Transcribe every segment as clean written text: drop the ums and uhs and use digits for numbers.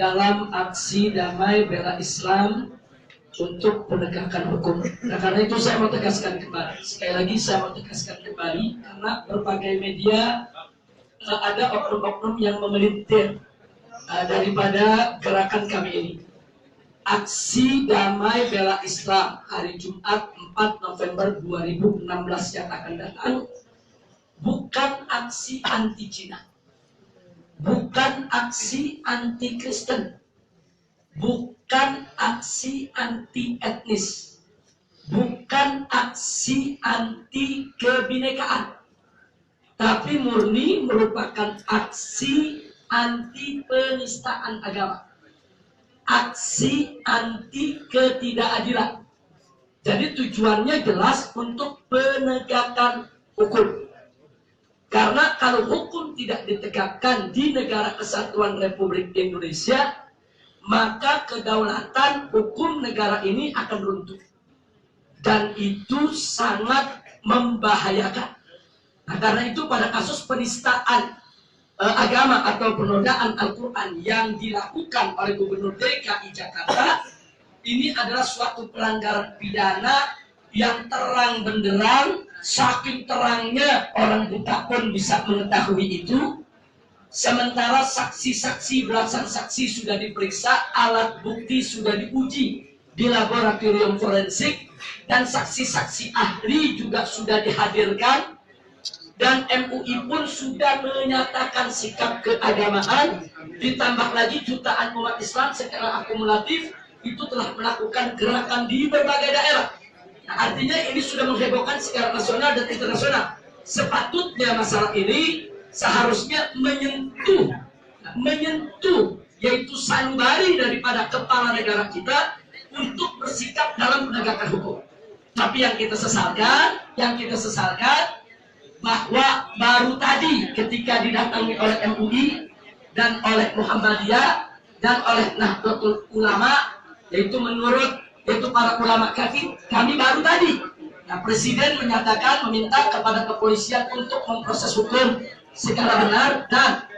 dalam aksi damai bela Islam untuk penegakan hukum. Nah, karena itu saya mau tegaskan kembali. Sekali lagi saya mau tegaskan kembali, karena berbagai media ada oknum-oknum yang memelintir daripada gerakan kami ini. Aksi damai bela Islam hari Jumat 4 November 2016 yang akan datang bukan aksi anti Cina, bukan aksi anti Kristen, bukan aksi anti etnis, bukan aksi anti kebinekaan, tapi murni merupakan aksi anti penistaan agama, aksi anti ketidakadilan. Jadi tujuannya jelas untuk penegakan hukum. Karena kalau hukum tidak ditegakkan di negara kesatuan Republik Indonesia, maka kedaulatan hukum negara ini akan runtuh. Dan itu sangat membahayakan. Nah, karena itu pada kasus penistaan agama atau penodaan Al-Quran yang dilakukan oleh Gubernur DKI Jakarta, ini adalah suatu pelanggaran pidana yang terang benderang, saking terangnya orang buta pun bisa mengetahui itu. Sementara saksi-saksi, belasan saksi sudah diperiksa, alat bukti sudah diuji di laboratorium forensik, dan saksi-saksi ahli juga sudah dihadirkan. Dan MUI pun sudah menyatakan sikap keagamaan, ditambah lagi jutaan umat Islam secara akumulatif itu telah melakukan gerakan di berbagai daerah. Nah, artinya ini sudah menghebohkan secara nasional dan internasional. Sepatutnya masalah ini seharusnya menyentuh yaitu sanubari daripada kepala negara kita untuk bersikap dalam penegakan hukum. Tapi yang kita sesalkan bahwa baru tadi ketika didatangi oleh MUI dan oleh Muhammadiyah dan oleh Nahdlatul Ulama, yaitu para ulama kami baru tadi, nah, Presiden menyatakan meminta kepada kepolisian untuk memproses hukum secara benar dan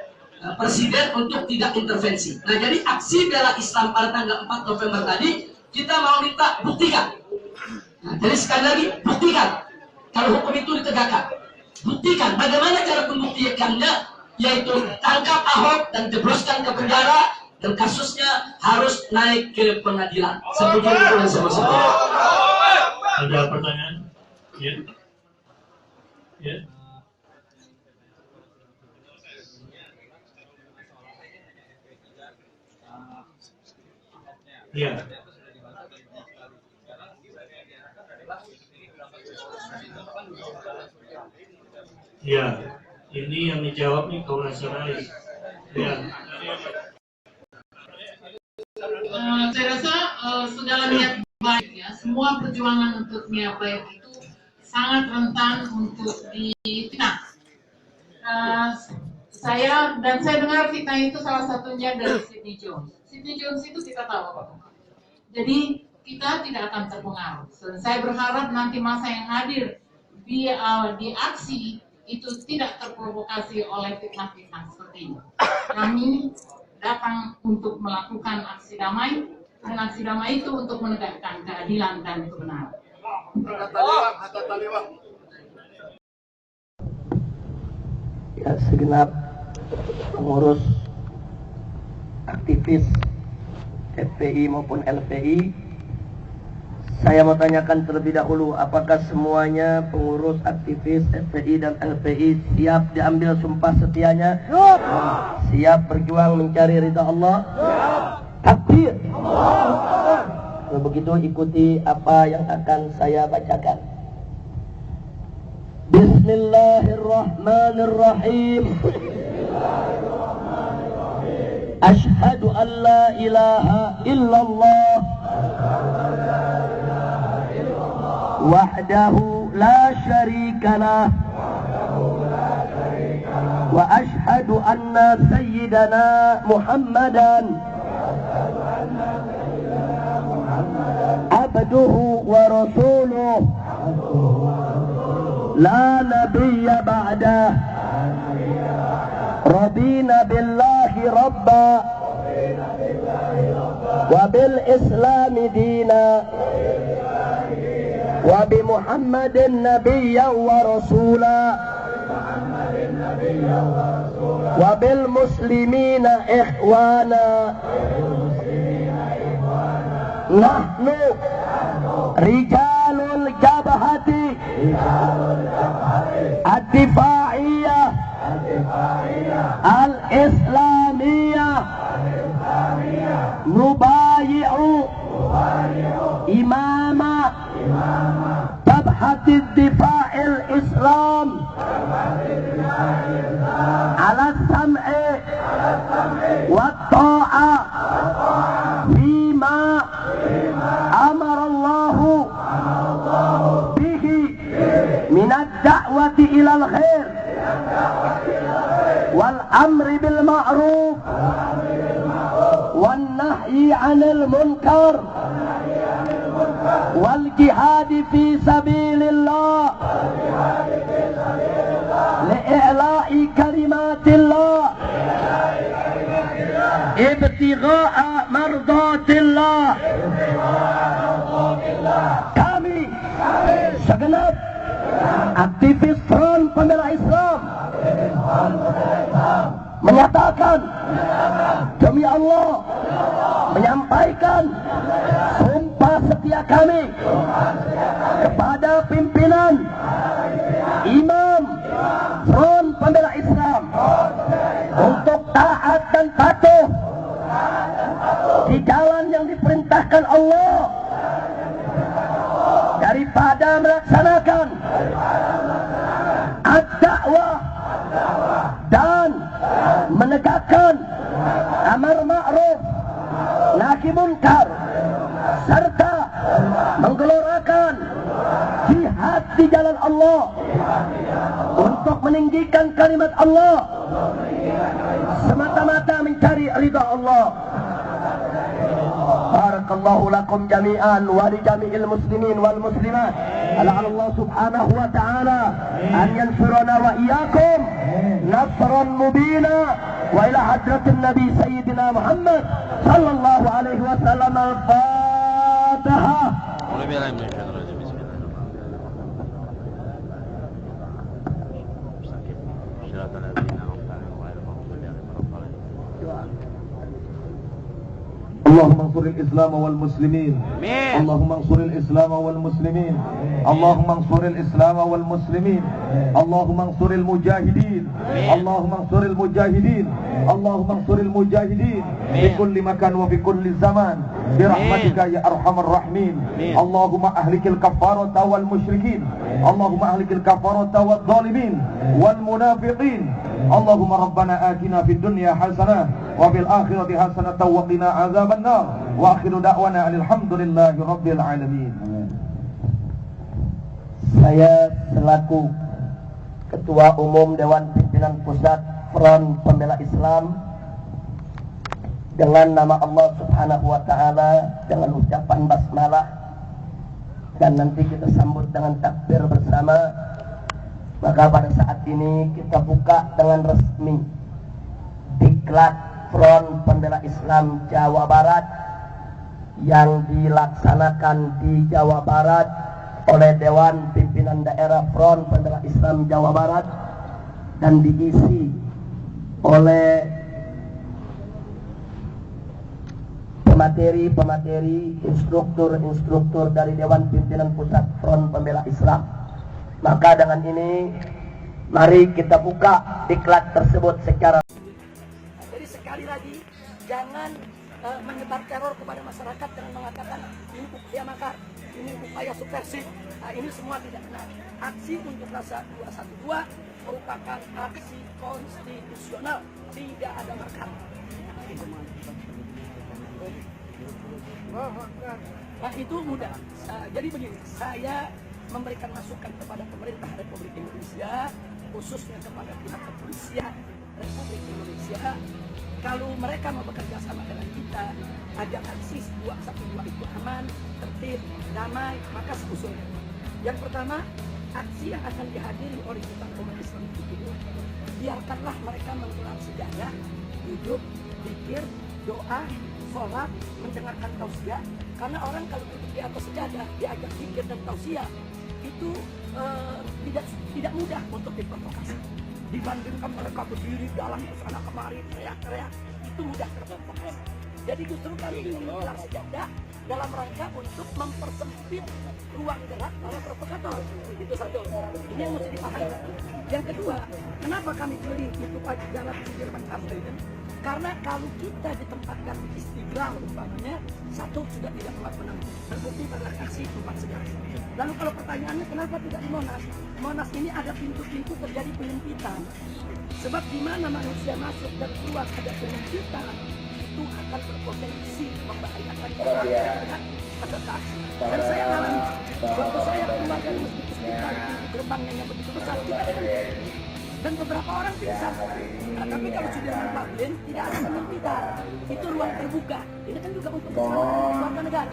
Presiden untuk tidak intervensi. Nah, jadi aksi bela Islam pada tanggal 4 November tadi kita mau minta buktikan. Nah, jadi sekali lagi buktikan kalau hukum itu ditegakkan. Buktikan bagaimana cara pembuktiannya, yaitu tangkap Ahok dan jebloskan ke penjara, dan kasusnya harus naik ke pengadilan. Seperti itu yang saya maksudkan. Ada pertanyaan? Ya. Ya. Ya. Ya, ini yang dijawab nih kaum nasionalis. Ya. Saya rasa segala niat baik ya, semua perjuangan untuk niat baik itu sangat rentan untuk difitnah. Saya dengar fitnah itu salah satunya dari Sidney Jones. Sidney Jones itu kita tahu apa. Jadi kita tidak akan terpengaruh. Saya berharap nanti masa yang hadir di aksi itu tidak terprovokasi oleh fitnah-fitnah seperti ini. Kami datang untuk melakukan aksi damai, dan aksi damai itu untuk menegakkan keadilan dan kebenaran. Ya, segenap pengurus aktivis FPI maupun LPI, saya mau tanyakan terlebih dahulu, apakah semuanya pengurus aktivis FPI dan LPI siap diambil sumpah setianya? Siap berjuang mencari ridha Allah? Takbir! Kalau begitu ikuti apa yang akan saya bacakan. Bismillahirrahmanirrahim. Ashhadu an la ilaha illallah wahdahu la syarika lah wa ashhadu anna sayyidana Muhammadan abduhu wa rasuluh la nabiyya ba'dah radina billahi rabba وبالإسلام دينا وبمحمد نبيا ورسولا وبالمسلمين إخوانا نحن رجال الجبهة الدفاعية الإسلامية نبايع إمام جبهة الدفاع الإسلام على السمع والطاعة فيما أمر الله به من الدعوة إلى الخير والأمر بالمعروف والنهي عن المنكر والجهاد في سبيل الله لإعلاء كلمات الله ابتغاء مرضات الله. Kami segenap aktivis Front Pembela Islam menyatakan demi Allah menyampaikan sumpah setia kami kepada pimpinan imam Front Pembela Islam untuk taat dan patuh di jalan yang diperintahkan Allah daripada melaksanakan ad-da'wah dan menegakkan amar ma'ruf nahi munkar serta menggelorakan jihad di jalan Allah untuk meninggikan kalimat Allah semata-mata mencari ridha Allah. Barakallahu lakum jami'an wa li jami'il muslimin wal muslimat. Ala Allah subhanahu wa ta'ala an yansurana wa iyyakum nasran mubina wa ila hadratin nabi sayyidina Muhammad sallallahu alaihi wasallam. Al-Fatihah. اللهم انصر الإسلام والمسلمين. اللهم انصر الإسلام والمسلمين. اللهم انصر الإسلام والمسلمين. اللهم انصر المجاهدين. اللهم انصر المجاهدين. اللهم انصر المجاهدين في كل مكان وفي كل زمان برحمتك يا أرحم الراحمين. اللهم أهلك الكفارة والمشركين. اللهم أهلك الكفارة والظالمين والمنافقين. اللهم ربنا آتنا في الدنيا حسنة وفي الآخرة حسنة وقنا عذاب النار. وآخر دعوانا الحمد لله رب العالمين. Saya selaku Ketua Umum Dewan Pimpinan Pusat Front Pembela Islam dengan nama Allah Subhanahu wa Ta'ala, dengan ucapan basmalah dan nanti kita sambut dengan takbir bersama. Maka pada saat ini kita buka dengan resmi Diklat Front Pembela Islam Jawa Barat yang dilaksanakan di Jawa Barat oleh Dewan Pimpinan Daerah Front Pembela Islam Jawa Barat dan diisi oleh pemateri, instruktur dari Dewan Pimpinan Pusat Front Pembela Islam. Maka dengan ini mari kita buka diklat tersebut secara. Jadi sekali lagi jangan menyebar teror kepada masyarakat dengan mengatakan ini upaya makar, ini upaya subversif. Nah, ini semua tidak benar. Aksi unjuk rasa 212 merupakan aksi konstitusional, tidak ada makar. Nah, itu mudah. Jadi begini, saya memberikan masukan kepada pemerintah Republik Indonesia, khususnya kepada pihak kepolisian Republik Indonesia, kalau mereka mau bekerja sama dengan kita agar aksi 212 itu aman, tertib, damai, maka seusulnya. Yang pertama, aksi yang akan dihadiri oleh jutaan umat Islam itu, biarkanlah mereka menggelar sejadah, duduk, zikir, doa, sholat, mendengarkan tausiah. Karena orang kalau duduk di atas sejadah, diajak zikir dan tausiah, itu tidak mudah untuk diprovokasi. Dibandingkan mereka berdiri dalam sana kemari, teriak-teriak, itu mudah terprovokasi. Jadi justru kami ingin menggelar sejadah dalam rangka untuk mempersempit ruang gerak para provokator. Itu satu. Ini yang mesti dipahami. Yang kedua, kenapa kami pilih itu Pak Jalan Sudirman Tamrin? Karena kalau kita ditempatkan di Istiqlal umpamanya, satu sudah tidak kuat menang. Terbukti pada aksi 4/11. Lalu kalau pertanyaannya kenapa tidak di Monas? Monas ini ada pintu-pintu terjadi penyempitan. Sebab di mana manusia masuk dan keluar ada penyempitan, itu akan berpotensi membahayakan pada aksi. Dan saya alami, waktu saya keluar dari masjid Istiqlal, gerbangnya yang begitu besar, kita dan beberapa orang pingsan. Nah, tapi kalau Sudirman Tamrin tidak ada penyempitan, itu ruang terbuka. Ini kan juga untuk keselamatan warga negara.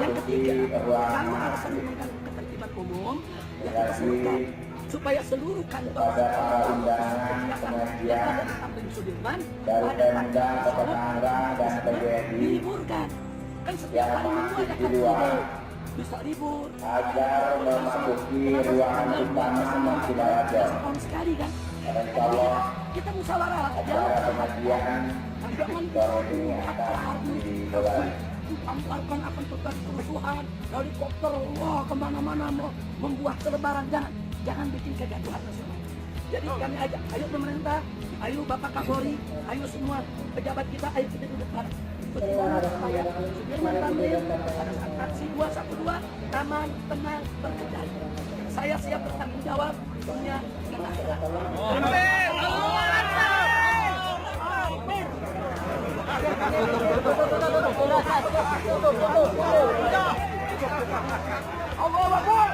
Yang ketiga, kalau alasan mengganggu ketertiban umum, ya kita sebutkan supaya seluruh kantor yang ada di Tamrin Sudirman pada tanggal diliburkan. Kan setiap hari Minggu ada kan bisa libur agar memasuki ruangan utama Cibaladya. Setahun sekali kan. Kalau Kita musyawarah aja. acara pengajian Jangan diamparkan akan terjadi kerusuhan, helikopter wah kemana-mana mau membuat selebaran. Jangan bikin kegaduhan nasional. Jadi kami ajak, ayo pemerintah, ayo Bapak Kapolri, ayo semua pejabat kita, ayo kita duduk bareng. Bagaimana supaya Sudirman Tamrin pada saat aksi 212 aman, tenang, terkendali. Saya siap bertanggung jawab dunia dan akhirat. Allahu Akbar.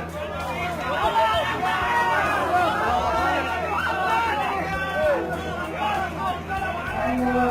Allah